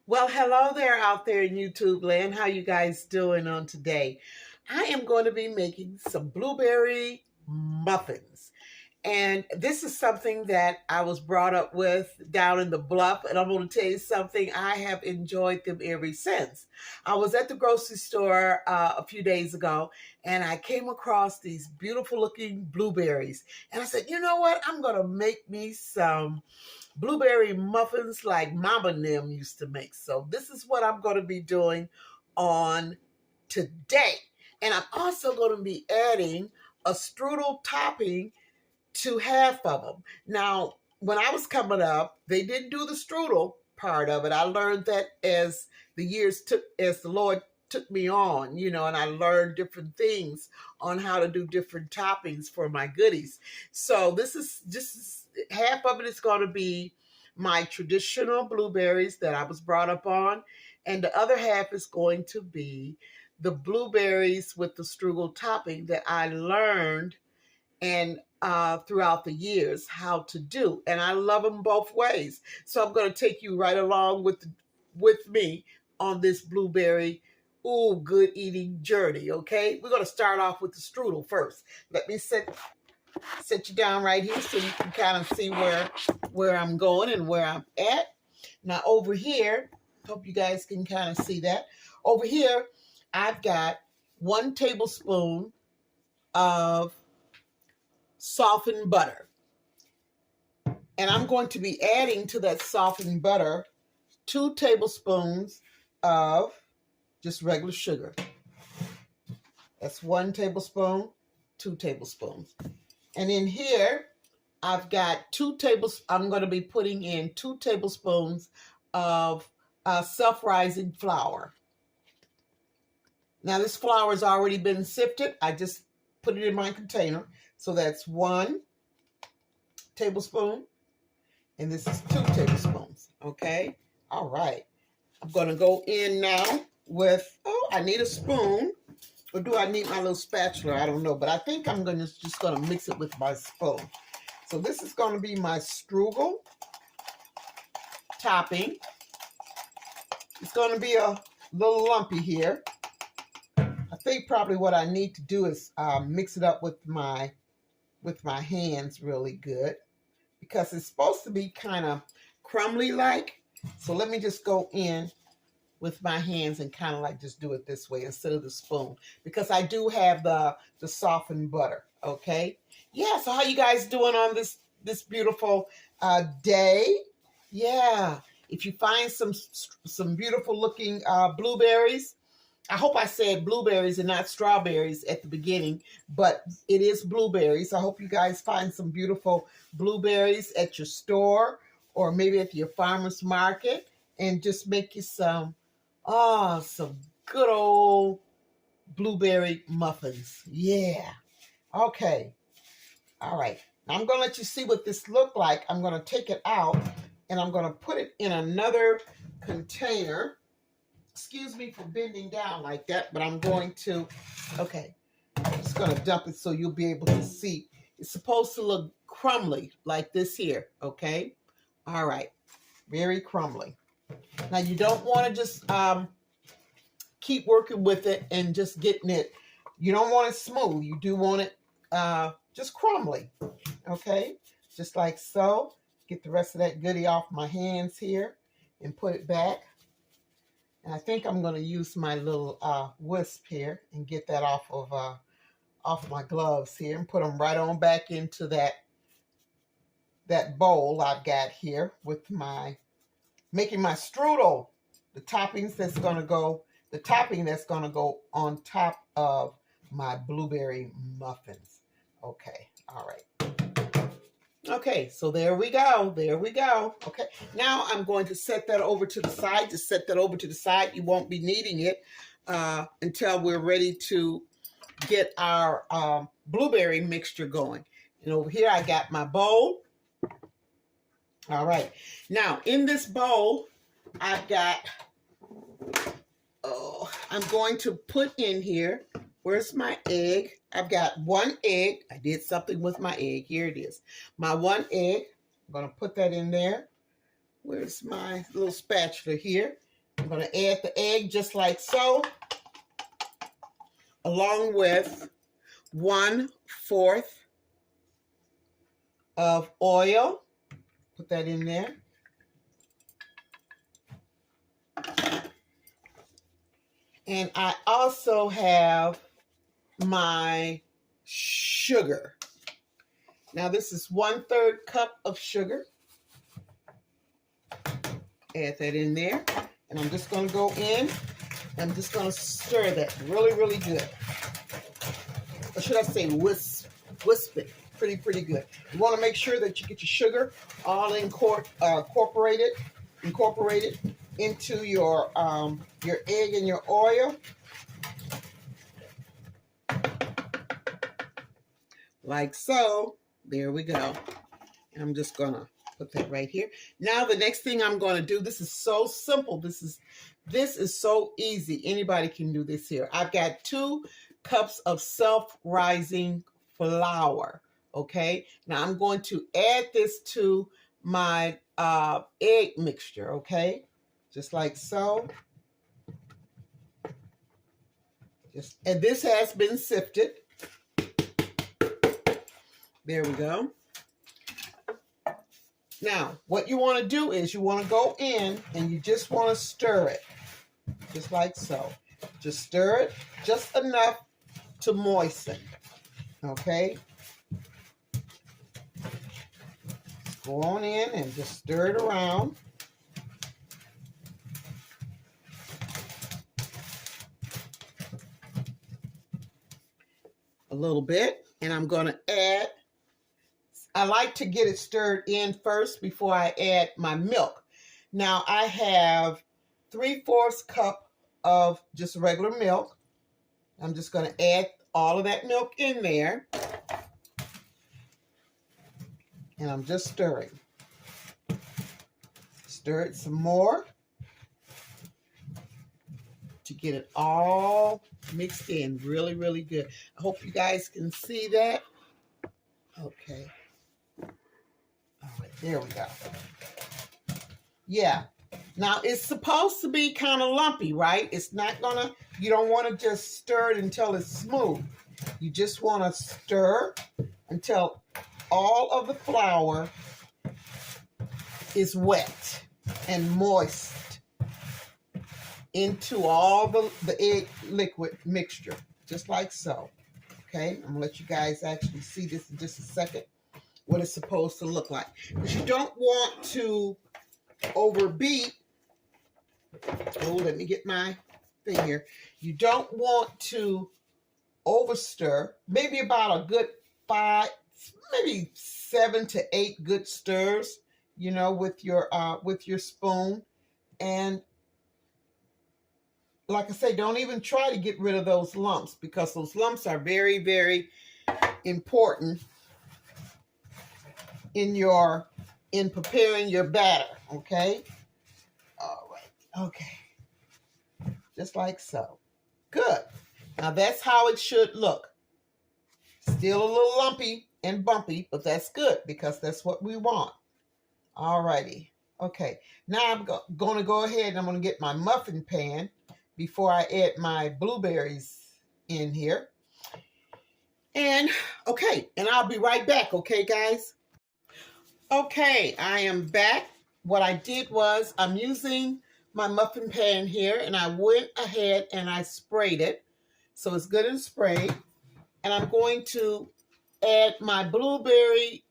Well, hello there out there in YouTube land. How you guys doing on today? I am going to be making some blueberry muffins. And this is something that I was brought up with down in the bluff. And I'm going to tell you something, I have enjoyed them ever since. I was at the grocery store a few days ago and I came across these beautiful looking blueberries. And I said, you know what? I'm going to make me some blueberry muffins like Mama and them used to make. So this is what I'm going to be doing on today. And I'm also going to be adding a strudel topping to half of them. Now, when I was coming up, they didn't do the strudel part of it. I learned that as the Lord took me on, and I learned different things on how to do different toppings for my goodies. So this is just half of it is going to be my traditional blueberries that I was brought up on, and the other half is going to be the blueberries with the strudel topping that I learned and throughout the years how to do, and I love them both ways. So I'm going to take you right along with me on this blueberry good eating journey. Okay, we're going to start off with the strudel first. Let me set you down right here so you can kind of see where I'm going and where I'm at. Now over here, hope you guys can kind of see that. Over here, I've got 1 tablespoon of softened butter. And I'm going to be adding to that softened butter 2 tablespoons of just regular sugar. That's 1 tablespoon, 2 tablespoons. And in here, I've got 2 tablespoons. I'm going to be putting in 2 tablespoons of self-rising flour. Now this flour has already been sifted. I just put it in my container. So that's 1 tablespoon, and this is 2 tablespoons, okay? All right. I'm going to go in now with, I need a spoon, or do I need my little spatula? I don't know, but I think I'm just going to mix it with my spoon. So this is going to be my strugle topping. It's going to be a little lumpy here. I think probably what I need to do is mix it up with my hands really good, because it's supposed to be kind of crumbly like. So let me just go in with my hands and kind of like just do it this way instead of the spoon, because I do have the softened butter. Okay, yeah. So how you guys doing on this beautiful day? Yeah, if you find some beautiful looking blueberries, I hope I said blueberries and not strawberries at the beginning, but it is blueberries. I hope you guys find some beautiful blueberries at your store or maybe at your farmer's market, and just make you some good old blueberry muffins. Yeah. Okay. All right. Now I'm going to let you see what this look like. I'm going to take it out and I'm going to put it in another container. Excuse me for bending down like that, but I'm going to, okay, I'm just going to dump it so you'll be able to see. It's supposed to look crumbly like this here, okay? All right, very crumbly. Now you don't want to just keep working with it and just getting it. You don't want it smooth. You do want it just crumbly, okay? Just like so. Get the rest of that goodie off my hands here and put it back. And I think I'm going to use my little wisp here and get that off my gloves here and put them right on back into that bowl I've got here with making my strudel. The topping that's going to go on top of my blueberry muffins. Okay, all right. Okay, so there we go. There we go. Okay, now I'm going to set that over to the side. Just set that over to the side. You won't be needing it until we're ready to get our blueberry mixture going. And over here, I got my bowl. All right. Now, in this bowl, I've got, I'm going to put in here, where's my egg? I've got 1 egg. I did something with my egg. Here it is. My 1 egg. I'm going to put that in there. Where's my little spatula here? going to add the egg just like so, along with 1/4 of oil. Put that in there. And I also have my sugar. Now this is 1/3 cup of sugar. Add that in there. And I'm just going to go in. I'm just going to stir that really, really good. Or should I say wisp it pretty good. You want to make sure that you get your sugar all incorporated into your egg and your oil. Like so. There we go. And I'm just going to put that right here. Now the next thing I'm going to do, this is so simple. This is so easy. Anybody can do this here. I've got 2 cups of self-rising flour. Okay. Now I'm going to add this to my egg mixture. Okay. Just like so. And this has been sifted. There we go. Now, what you want to do is you want to go in and you just want to stir it. Just like so. Just stir it just enough to moisten. Okay? Go on in and just stir it around. A little bit. And I'm going to add, I like to get it stirred in first before I add my milk. Now I have 3/4 cup of just regular milk. I'm just going to add all of that milk in there. And I'm just stirring. Stir it some more to get it all mixed in really, really good. I hope you guys can see that. Okay. All right, there we go. Yeah. Now, it's supposed to be kind of lumpy, right? It's not gonna, you don't want to just stir it until it's smooth. You just want to stir until all of the flour is wet and moist into all the egg liquid mixture, just like so. Okay, I'm gonna let you guys actually see this in just a second, what it's supposed to look like. But you don't want to overbeat. Oh, let me get my thing here. You don't want to overstir. Maybe about a good 5, maybe 7 to 8 good stirs, you know, with your spoon. And like I say, don't even try to get rid of those lumps, because those lumps are very, very important in preparing your batter. Okay. All right. Okay. Just like so. Good. Now that's how it should look. Still a little lumpy and bumpy, but that's good because that's what we want. All righty. Okay. Now I'm going to go ahead and I'm going to get my muffin pan before I add my blueberries in here. And okay, and I'll be right back, okay, guys? Okay, I am back. What I did was I'm using my muffin pan here, and I went ahead and I sprayed it. So it's good and sprayed. And I'm going to add my blueberries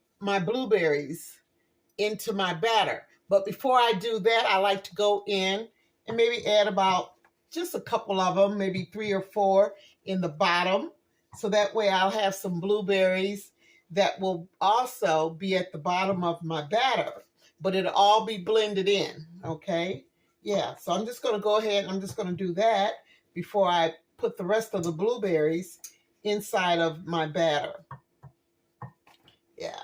into my batter. But before I do that, I like to go in and maybe add about just a couple of them, maybe 3 or 4 in the bottom. So that way I'll have some blueberries that will also be at the bottom of my batter, but it'll all be blended in, okay? Yeah, so I'm just going to go ahead and I'm just going to do that before I put the rest of the blueberries inside of my batter. Yeah.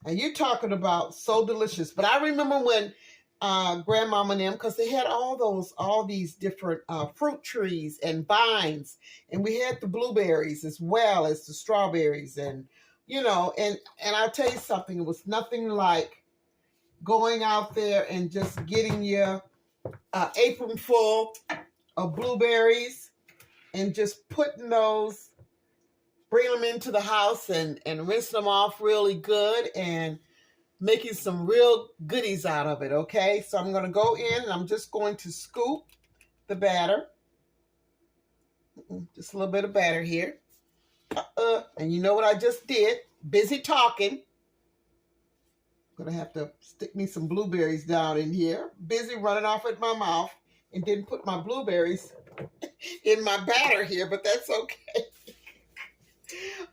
And you're talking about so delicious. But I remember when grandmama and them, because they had all these different fruit trees and vines, and we had the blueberries as well as the strawberries, and you know, and I'll tell you something, it was nothing like going out there and just getting you apron full of blueberries and just putting those, bring them into the house and rinse them off really good and making some real goodies out of it, okay? So I'm going to go in and I'm just going to scoop the batter. Just a little bit of batter here. And you know what I just did? Busy talking. I'm going to have to stick me some blueberries down in here. Busy running off at my mouth and didn't put my blueberries in my batter here, but that's okay.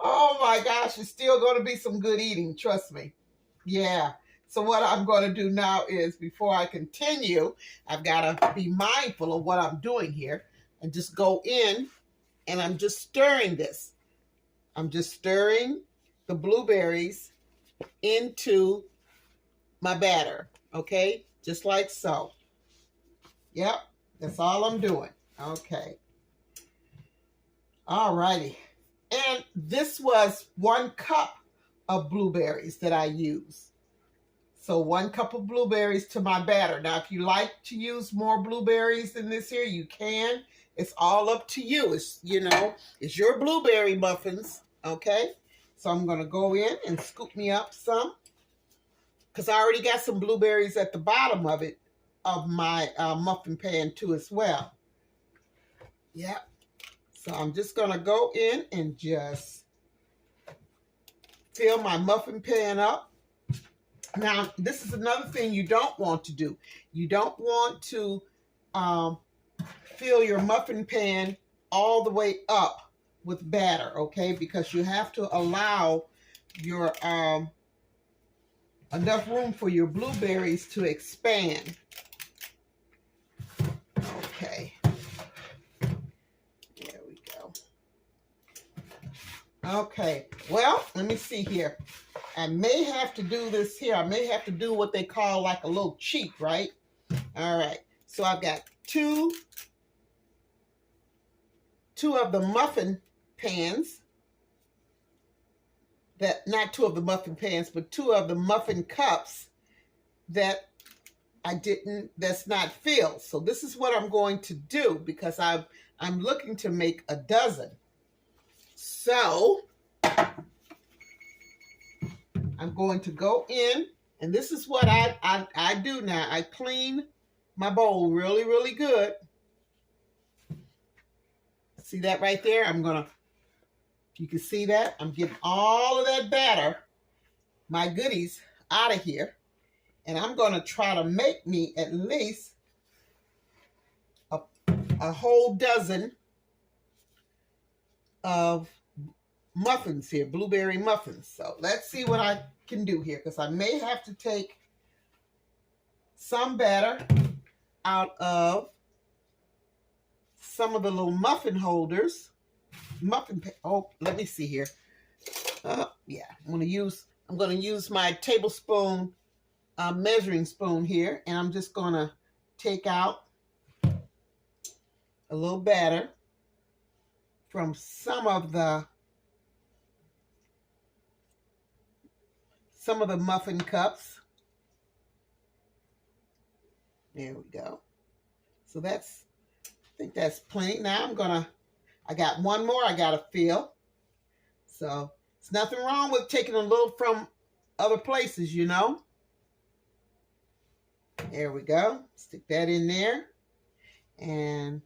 Oh my gosh, it's still going to be some good eating, trust me. Yeah. So what I'm going to do now is, before I continue, I've got to be mindful of what I'm doing here and just go in and I'm just stirring this. I'm just stirring the blueberries into my batter, okay? Just like so. Yep, that's all I'm doing. Okay. All righty. And this was 1 cup of blueberries that I use. So 1 cup of blueberries to my batter. Now, if you like to use more blueberries than this here, you can. It's all up to you. It's, you know, it's your blueberry muffins, okay? So I'm going to go in and scoop me up some, because I already got some blueberries at the bottom of it, of my muffin pan too as well. Yep. So I'm just going to go in and just fill my muffin pan up. Now, this is another thing you don't want to do. You don't want to fill your muffin pan all the way up with batter, okay? Because you have to allow your enough room for your blueberries to expand. Okay. There we go. Okay. Well, let me see here. I may have to do this here. I may have to do what they call like a little cheat, right? All right. So I've got two of the muffin pans. That, not 2 of the muffin pans, but 2 of the muffin cups that that's not filled. So this is what I'm going to do, because I'm looking to make a dozen. So I'm going to go in, and this is what I do now. I clean my bowl really, really good. See that right there? You can see that? I'm getting all of that batter, my goodies, out of here. And I'm going to try to make me at least a whole dozen of muffins here, blueberry muffins. So let's see what I can do here, because I may have to take some batter out of some of the little muffin holders. Oh, let me see here. Yeah, I'm going to use my tablespoon measuring spoon here, and I'm just going to take out a little batter from some of the muffin cups. There we go. So I think that's plenty. Now I got 1 more I got to fill. So it's nothing wrong with taking a little from other places, you know. There we go. Stick that in there. And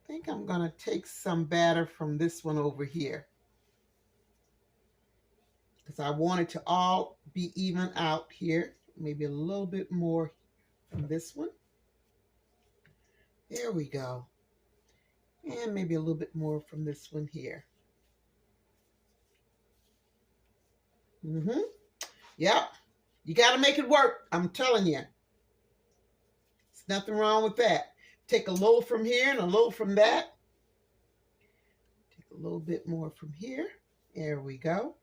I think I'm going to take some batter from this one over here, because I want it to all be even out here. Maybe a little bit more from this one. There we go. And maybe a little bit more from this one here. Yep. You got to make it work. I'm telling you. There's nothing wrong with that. Take a little from here and a little from that. Take a little bit more from here. There we go.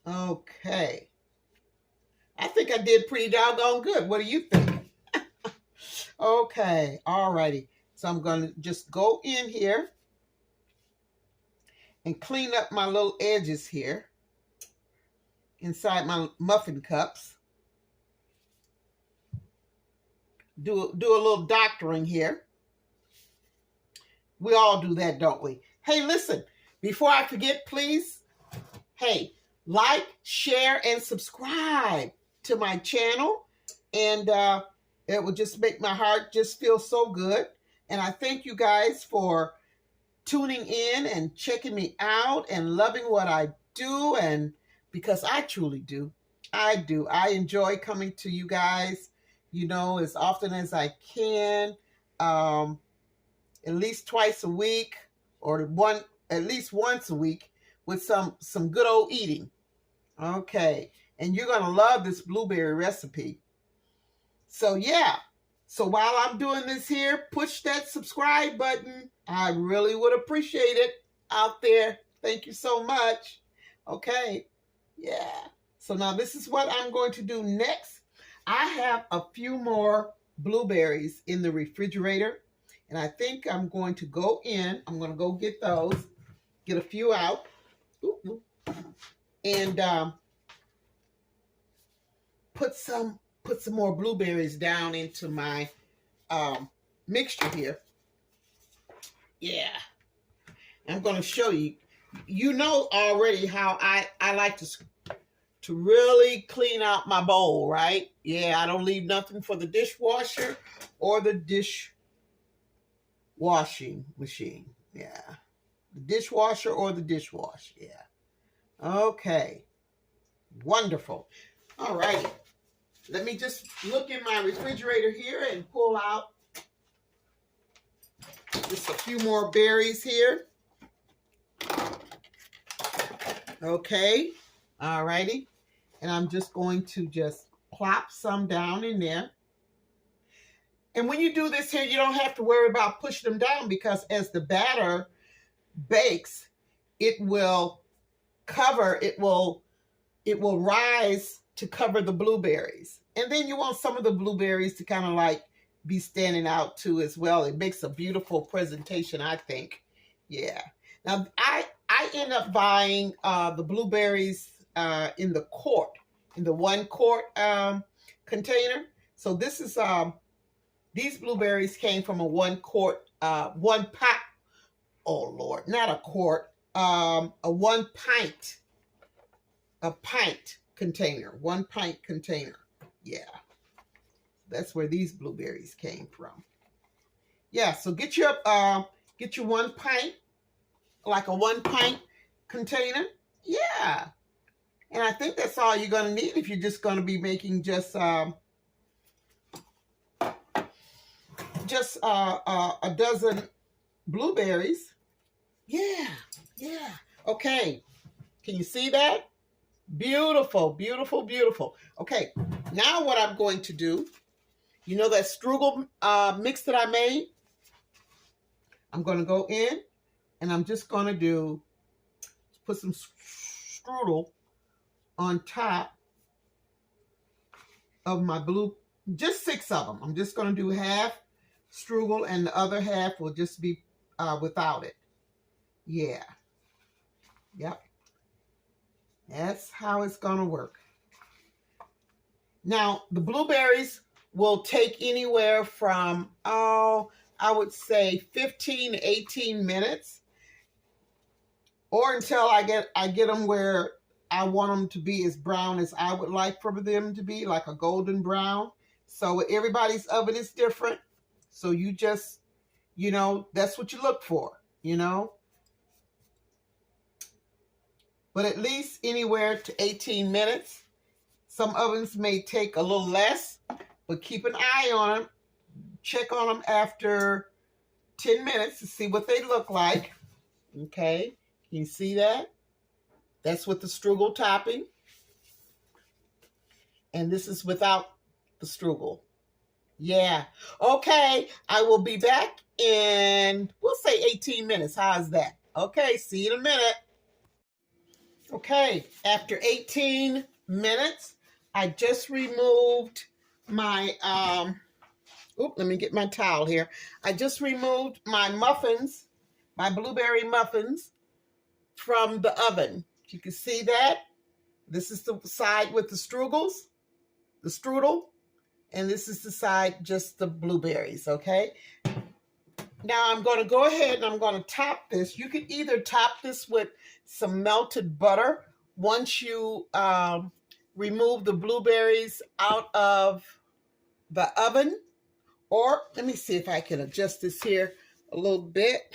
Okay. I think I did pretty doggone good. What do you think? Okay. All righty. So I'm going to just go in here and clean up my little edges here inside my muffin cups. do a little doctoring here. We all do that, don't we? Hey, listen, before I forget, please, hey, like, share, and subscribe to my channel. And it will just make my heart just feel so good. And I thank you guys for tuning in and checking me out and loving what I do. And because I truly do, I do. I enjoy coming to you guys, you know, as often as I can. At least twice a week, or at least once a week, with some good old eating. Okay, and you're gonna love this blueberry recipe. So yeah, so while I'm doing this here, push that subscribe button. I really would appreciate it out there. Thank you so much. Okay, yeah. So now this is what I'm going to do next. I have a few more blueberries in the refrigerator. And I think I'm going to go in. I'm going to go get those, get a few out, and put some more blueberries down into my mixture here. Yeah, I'm going to show you. You know already how I like to really clean out my bowl, right? Yeah, I don't leave nothing for the dishwasher or the washing machine. Yeah. The dishwasher or the dishwash. Yeah. Okay. Wonderful. All right. Let me just look in my refrigerator here and pull out just a few more berries here. Okay. All righty. And I'm just going to just plop some down in there. And when you do this here, you don't have to worry about pushing them down, because as the batter bakes, it will rise to cover the blueberries. And then you want some of the blueberries to kind of like be standing out too as well. It makes a beautiful presentation, I think. Yeah. Now, I end up buying the blueberries in the 1 quart container. So this is these blueberries came from a 1 quart, 1 pack. Oh Lord, not a quart. A 1 pint. A pint container. 1 pint container. Yeah. That's where these blueberries came from. Yeah, so get your 1 pint, like a 1 pint container. Yeah. And I think that's all you're going to need if you're just going to be making just a dozen blueberries. Yeah, yeah. Okay. Can you see that? Beautiful, beautiful, beautiful. Okay. Now what I'm going to do, you know that strugle mix that I made? I'm going to go in and I'm just going to put some strudel on top of my just 6 of them. I'm just going to do half strugle and the other half will just be without it. Yeah. Yep. That's how it's going to work. Now, the blueberries will take anywhere from, I would say 15 to 18 minutes, or until I get them where I want them to be as brown as I would like for them to be, like a golden brown. So everybody's oven is different. So you just, you know, that's what you look for, you know. But at least anywhere to 18 minutes. Some ovens may take a little less, but keep an eye on them. Check on them after 10 minutes to see what they look like. Okay, can you see that? That's with the strudel topping. And this is without the strudel. Yeah. Okay, I will be back in, we'll say 18 minutes. How's that? Okay, see you in a minute. Okay, after 18 minutes, I just removed my, let me get my towel here. I just removed my muffins, my blueberry muffins from the oven. You can see that. This is the side with the strudel. And this is the side, just the blueberries, okay? Now I'm going to go ahead and I'm going to top this. You can either top this with some melted butter once you remove the blueberries out of the oven. Or let me see if I can adjust this here a little bit,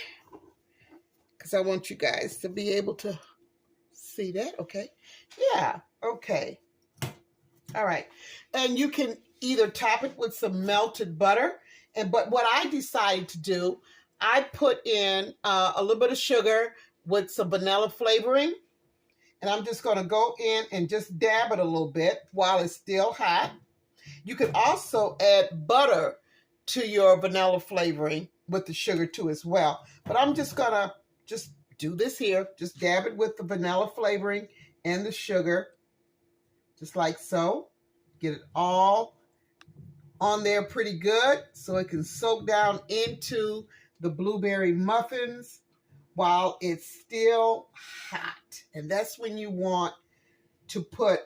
because I want you guys to be able to see that. Okay. Yeah. Okay. All right. And you can either top it with some melted butter. But what I decided to do, I put in a little bit of sugar with some vanilla flavoring. And I'm just going to go in and just dab it a little bit while it's still hot. You could also add butter to your vanilla flavoring with the sugar too as well. But I'm just going to just do this here. Just dab it with the vanilla flavoring and the sugar, just like so. Get it all on there pretty good so it can soak down into the blueberry muffins while it's still hot. And that's when you want to put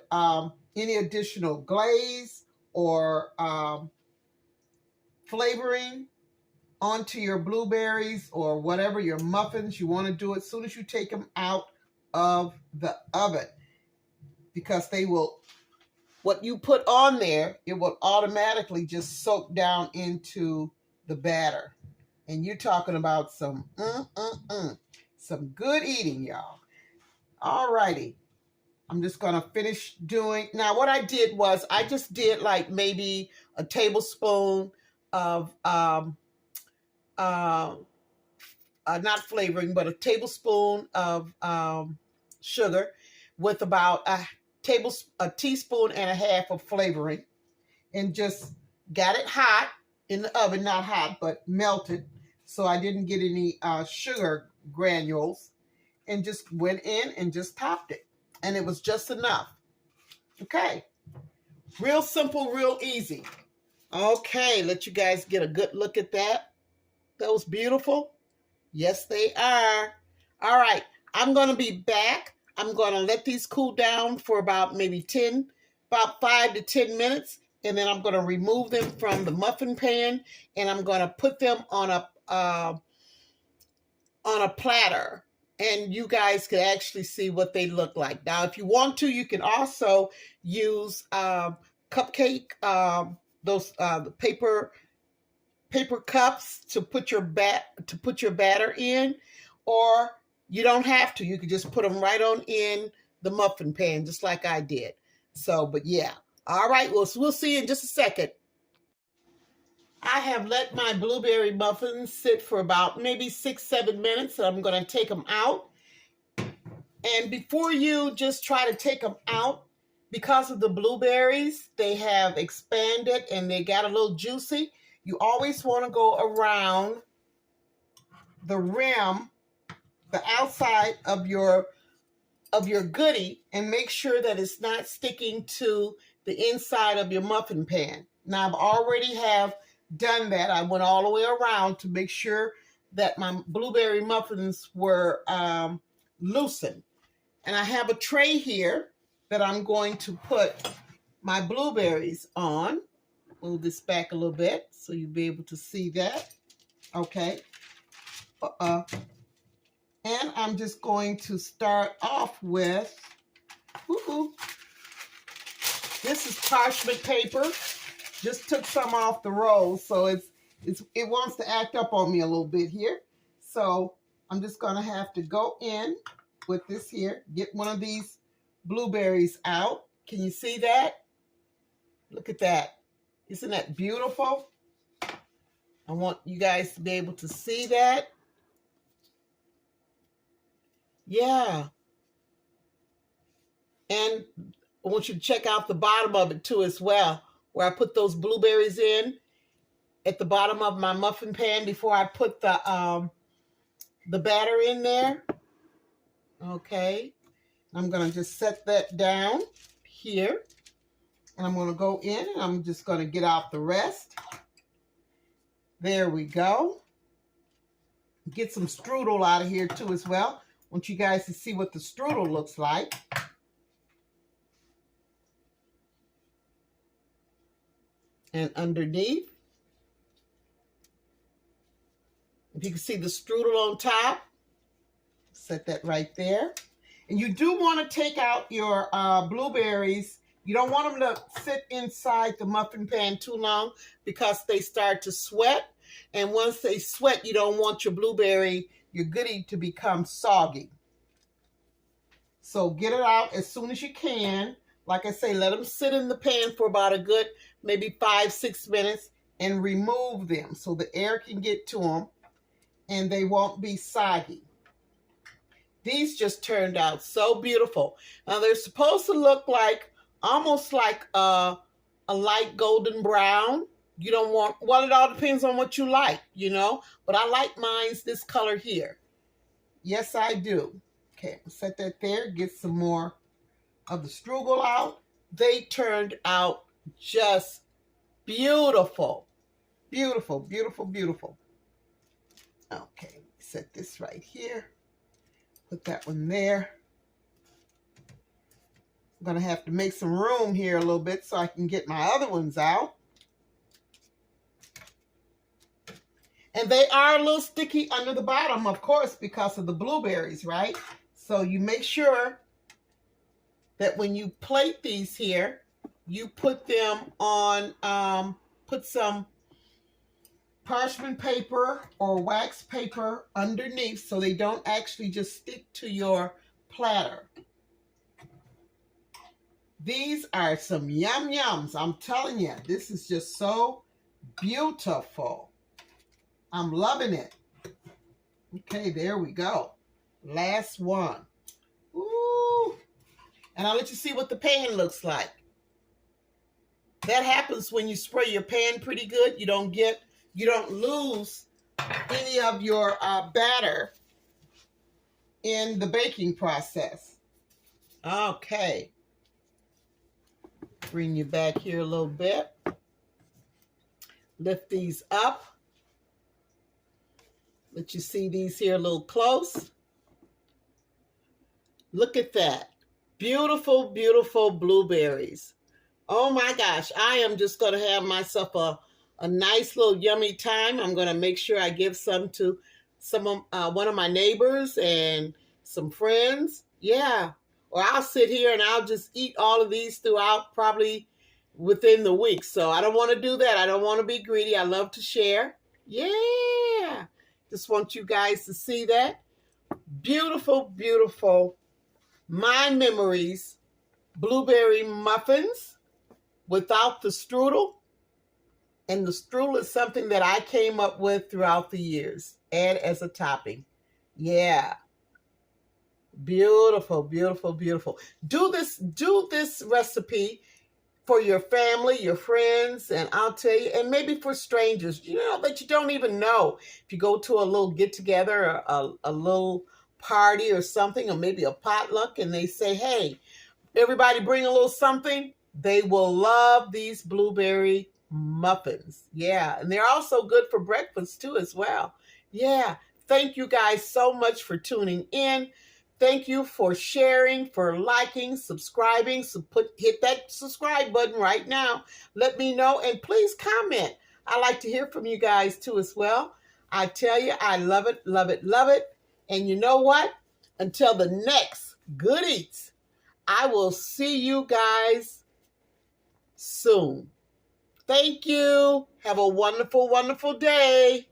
any additional glaze or flavoring onto your blueberries or whatever, your muffins. You want to do it as soon as you take them out of the oven, because they will, what you put on there, it will automatically just soak down into the batter. And you're talking about some good eating, y'all. All righty. I'm just going to finish doing. Now, what I did was I just did like maybe a tablespoon of, not flavoring, but a tablespoon of sugar with about a teaspoon and a half of flavoring, and just got it hot in the oven, not hot, but melted. So I didn't get any sugar granules, and just went in and just topped it. And it was just enough. Okay. Real simple, real easy. Okay, let you guys get a good look at that. Those beautiful? Yes, they are. All right, I'm going to be back. I'm going to let these cool down for about maybe about 5 to 10 minutes. And then I'm going to remove them from the muffin pan. And I'm going to put them on a platter. And you guys can actually see what they look like. Now, if you want to, you can also use cupcake, those paper cups to put your batter in, or you don't have to. You could just put them right on in the muffin pan, just like I did. So, but yeah. All right, well, so we'll see you in just a second. I have let my blueberry muffins sit for about maybe 6-7 minutes. So I'm going to take them out. And before you just try to take them out, because of the blueberries, they have expanded and they got a little juicy. You always want to go around the rim, the outside of your goodie, and make sure that it's not sticking to the inside of your muffin pan. Now, I've already have done that. I went all the way around to make sure that my blueberry muffins were loosened. And I have a tray here that I'm going to put my blueberries on. Move this back a little bit so you'll be able to see that. Okay. And I'm just going to start off with, this is parchment paper. Just took some off the roll, so it wants to act up on me a little bit here. So I'm just going to have to go in with this here, get one of these blueberries out. Can you see that? Look at that. Isn't that beautiful? I want you guys to be able to see that. Yeah. And I want you to check out the bottom of it too as well, where I put those blueberries in at the bottom of my muffin pan before I put the batter in there. Okay. I'm going to just set that down here. And I'm going to go in and I'm just going to get out the rest. There we go. Get some strudel out of here too as well. I want you guys to see what the strudel looks like. And underneath, if you can see the strudel on top, set that right there. And you do want to take out your blueberries. You don't want them to sit inside the muffin pan too long because they start to sweat. And once they sweat, you don't want your blueberry, your goodie, to become soggy. So get it out as soon as you can. Like I say, let them sit in the pan for about a good maybe 5-6 minutes and remove them so the air can get to them and they won't be soggy. These just turned out so beautiful. Now they're supposed to look like almost like a light golden brown. You don't want, well, it all depends on what you like, you know, but I like mine's this color here. Yes, I do. Okay, set that there, get some more of the struggle out. They turned out just beautiful. Beautiful, beautiful, beautiful. Okay, set this right here. Put that one there. I'm going to have to make some room here a little bit so I can get my other ones out. And they are a little sticky under the bottom, of course, because of the blueberries, right? So you make sure that when you plate these here, you put them on, put some parchment paper or wax paper underneath so they don't actually just stick to your platter. These are some yum yums. I'm telling you, this is just so beautiful. I'm loving it. Okay, there we go. Last one. Ooh. And I'll let you see what the pan looks like. That happens when you spray your pan pretty good. You don't lose any of your batter in the baking process. Okay. Bring you back here a little bit. Lift these up. Let you see these here a little close. Look at that. Beautiful, beautiful blueberries. Oh my gosh, I am just going to have myself a nice little yummy time. I'm going to make sure I give some to one of my neighbors and some friends. Yeah. Or I'll sit here and I'll just eat all of these throughout probably within the week. So I don't want to do that. I don't want to be greedy. I love to share. Yeah. Just want you guys to see that. Beautiful, beautiful, my memories, blueberry muffins without the strudel. And the strudel is something that I came up with throughout the years. Add as a topping. Yeah. Beautiful, beautiful, beautiful. Do this recipe for your family, your friends, and I'll tell you, and maybe for strangers, you know, that you don't even know. If you go to a little get-together, or a little party or something, or maybe a potluck, and they say, hey, everybody bring a little something, they will love these blueberry muffins. Yeah, and they're also good for breakfast, too, as well. Yeah, thank you guys so much for tuning in. Thank you for sharing, for liking, subscribing. So hit that subscribe button right now. Let me know, and please comment. I like to hear from you guys too as well. I tell you, I love it, love it, love it. And you know what? Until the next Good Eats, I will see you guys soon. Thank you. Have a wonderful, wonderful day.